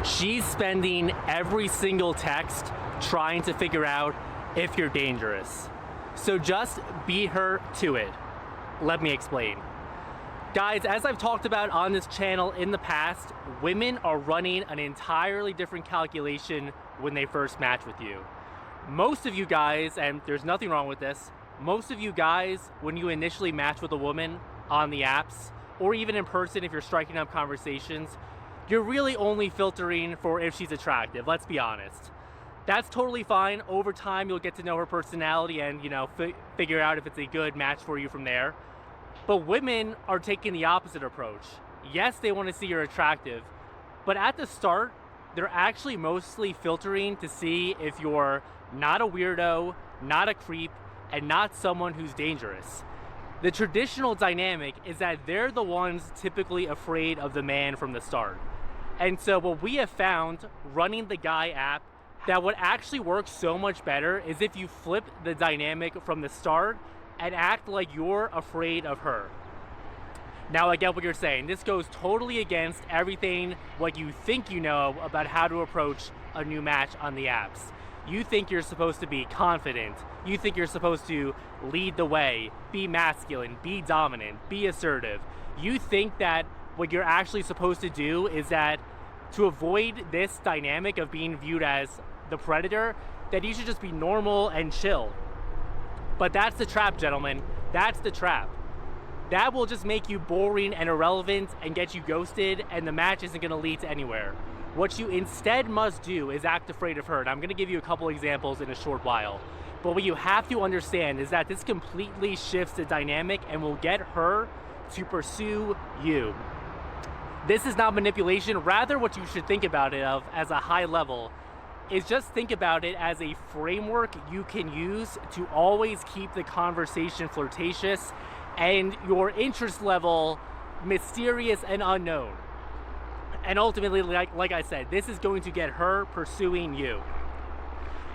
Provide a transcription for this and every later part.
She's spending every single text trying to figure out if you're dangerous. So just beat her to it. Let me explain. Guys, as I've talked about on this channel in the past, women are running an entirely different calculation when they first match with you. Most of you guys, and there's nothing wrong with this, most of you guys, when you initially match with a woman on the apps, or even in person if you're striking up conversations, you're really only filtering for if she's attractive, let's be honest. That's totally fine. Over time, you'll get to know her personality and, figure out if it's a good match for you from there. But women are taking the opposite approach. Yes, they want to see you're attractive, but at the start, they're actually mostly filtering to see if you're not a weirdo, not a creep, and not someone who's dangerous. The traditional dynamic is that they're the ones typically afraid of the man from the start. And so what we have found running the Guy app, that what actually works so much better is if you flip the dynamic from the start and act like you're afraid of her. Now I get what you're saying. This goes totally against everything what you think you know about how to approach a new match on the apps. You think you're supposed to be confident. You think you're supposed to lead the way, be masculine, be dominant, be assertive. You think that what you're actually supposed to do is that to avoid this dynamic of being viewed as the predator, that you should just be normal and chill. But that's the trap, gentlemen. That's the trap. That will just make you boring and irrelevant and get you ghosted, and the match isn't going to lead to anywhere. What you instead must do is act afraid of her. And I'm going to give you a couple examples in a short while. But what you have to understand is that this completely shifts the dynamic and will get her to pursue you. This is not manipulation. Rather, what you should think about it of as a high level is just think about it as a framework you can use to always keep the conversation flirtatious and your interest level mysterious and unknown. And ultimately, like I said, this is going to get her pursuing you.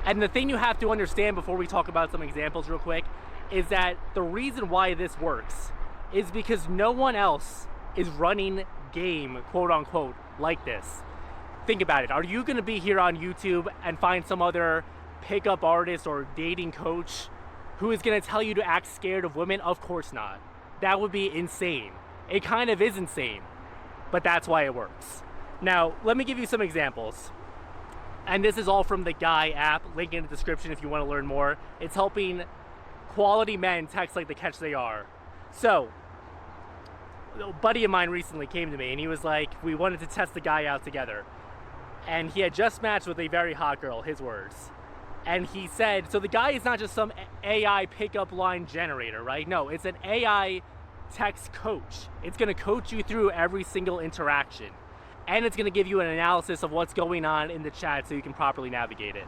And the thing you have to understand before we talk about some examples real quick is that the reason why this works is because no one else is running game, quote unquote, like this. Think about it. Are you going to be here on YouTube and find some other pickup artist or dating coach who is going to tell you to act scared of women? Of course not. That would be insane. It kind of is insane, but that's why it works. Now, let me give you some examples. And this is all from the Guy app. Link in the description if you want to learn more. It's helping quality men text like the catch they are. So, a buddy of mine recently came to me and he was like, we wanted to test the Guy out together. And he had just matched with a very hot girl, his words. And he said, so the Guy is not just some AI pickup line generator, right? No, it's an AI text coach. It's going to coach you through every single interaction. And it's going to give you an analysis of what's going on in the chat so you can properly navigate it.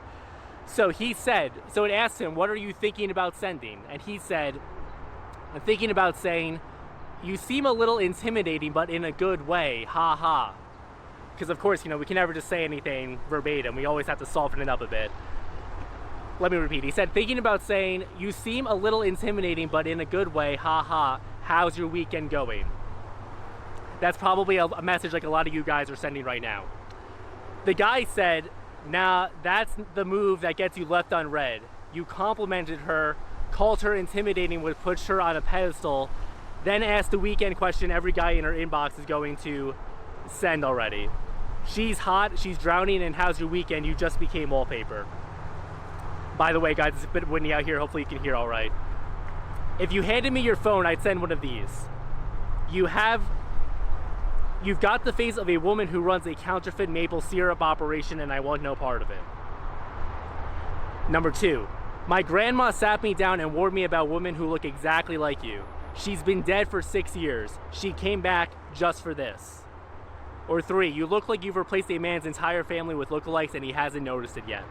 So he said, so it asked him, what are you thinking about sending? And he said, I'm thinking about saying, you seem a little intimidating, but in a good way, ha ha. Because of course, we can never just say anything verbatim. We always have to soften it up a bit. Let me repeat. He said, thinking about saying, you seem a little intimidating, but in a good way, ha ha. How's your weekend going? That's probably a message like a lot of you guys are sending right now. The Guy said, nah, that's the move that gets you left unread. You complimented her, called her intimidating, which puts her on a pedestal, then asked the weekend question every guy in her inbox is going to send already. She's hot, she's drowning, and how's your weekend? You just became wallpaper. By the way, guys, it's a bit windy out here. Hopefully you can hear all right. If you handed me your phone, I'd send one of these. You've got the face of a woman who runs a counterfeit maple syrup operation, and I want no part of it. Number 2, my grandma sat me down and warned me about women who look exactly like you. She's been dead for 6 years. She came back just for this. Or 3, you look like you've replaced a man's entire family with lookalikes and he hasn't noticed it yet.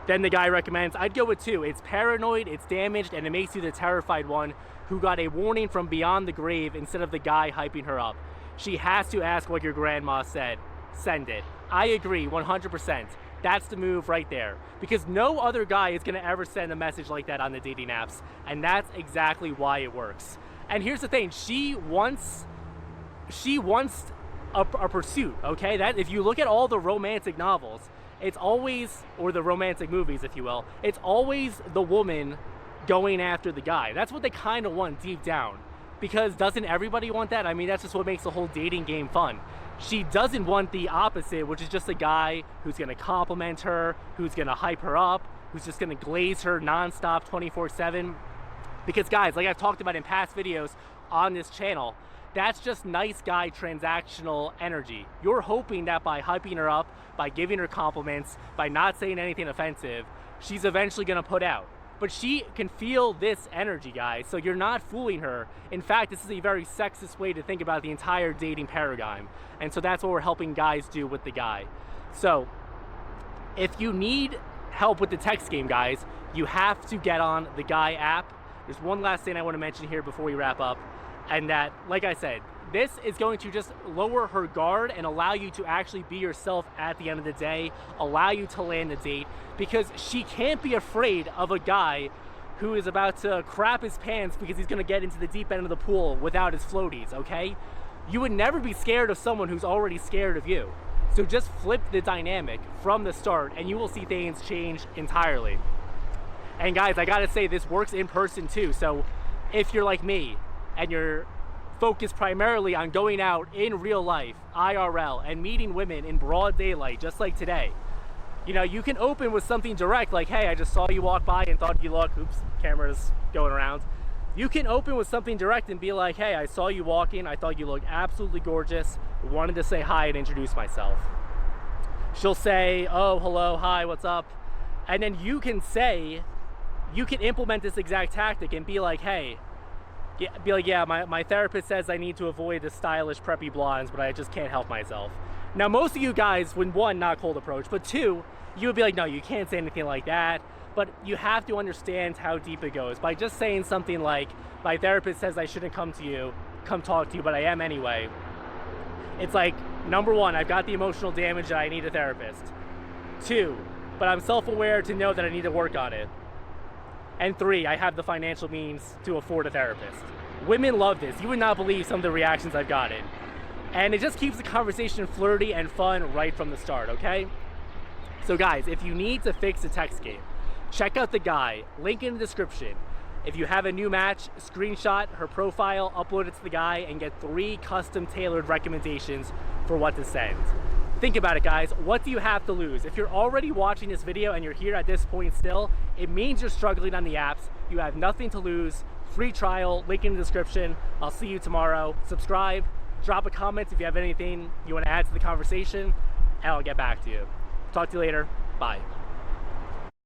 Then the Guy recommends, I'd go with 2. It's paranoid, it's damaged, and it makes you the terrified one who got a warning from beyond the grave instead of the guy hyping her up. She has to ask what your grandma said. Send it. I agree, 100%. That's the move right there. Because no other guy is going to ever send a message like that on the dating apps. And that's exactly why it works. And here's the thing. She wants a pursuit, okay? That if you look at all the romantic novels, it's always, or the romantic movies, if you will, it's always the woman going after the guy. That's what they kind of want deep down. Because doesn't everybody want that? I mean, that's just what makes the whole dating game fun. She doesn't want the opposite, which is just a guy who's gonna compliment her, who's gonna hype her up, who's just gonna glaze her nonstop 24/7. Because guys, like I've talked about in past videos on this channel, that's just nice guy transactional energy. You're hoping that by hyping her up, by giving her compliments, by not saying anything offensive, she's eventually gonna put out. But she can feel this energy, guys, so you're not fooling her. In fact, this is a very sexist way to think about the entire dating paradigm. And so that's what we're helping guys do with the guy. So if you need help with the text game, guys, you have to get on the Guy app. There's one last thing I want to mention here before we wrap up, and that, like I said, this is going to just lower her guard and allow you to actually be yourself at the end of the day, allow you to land a date, because she can't be afraid of a guy who is about to crap his pants because he's going to get into the deep end of the pool without his floaties, okay? You would never be scared of someone who's already scared of you. So just flip the dynamic from the start and you will see things change entirely. And guys, I gotta say, this works in person too. So if you're like me and you're focused primarily on going out in real life, IRL, and meeting women in broad daylight, just like today, you know, you can open with something direct like, hey, I just saw you walk by and thought you looked, oops, camera's going around. You can open with something direct and be like, hey, I saw you walking, I thought you looked absolutely gorgeous, wanted to say hi and introduce myself. She'll say, oh, hello, hi, what's up? And then you can say, you can implement this exact tactic and be like, hey, be like, yeah, my therapist says I need to avoid the stylish preppy blondes, but I just can't help myself. Now, most of you guys would, one, not cold approach, but two, you would be like, no, you can't say anything like that. But you have to understand how deep it goes. By just saying something like, my therapist says I shouldn't come talk to you, but I am anyway. It's like, number one, I've got the emotional damage that I need a therapist. Two, but I'm self-aware to know that I need to work on it. And three, I have the financial means to afford a therapist. Women love this. You would not believe some of the reactions I've gotten. And it just keeps the conversation flirty and fun right from the start, okay? So guys, if you need to fix the text game, check out the Guy, link in the description. If you have a new match, screenshot her profile, upload it to the Guy, and get 3 custom tailored recommendations for what to send. Think about it, guys. What do you have to lose? If you're already watching this video and you're here at this point still, it means you're struggling on the apps. You have nothing to lose. Free trial, link in the description. I'll see you tomorrow. Subscribe, drop a comment if you have anything you want to add to the conversation, and I'll get back to you. Talk to you later. Bye.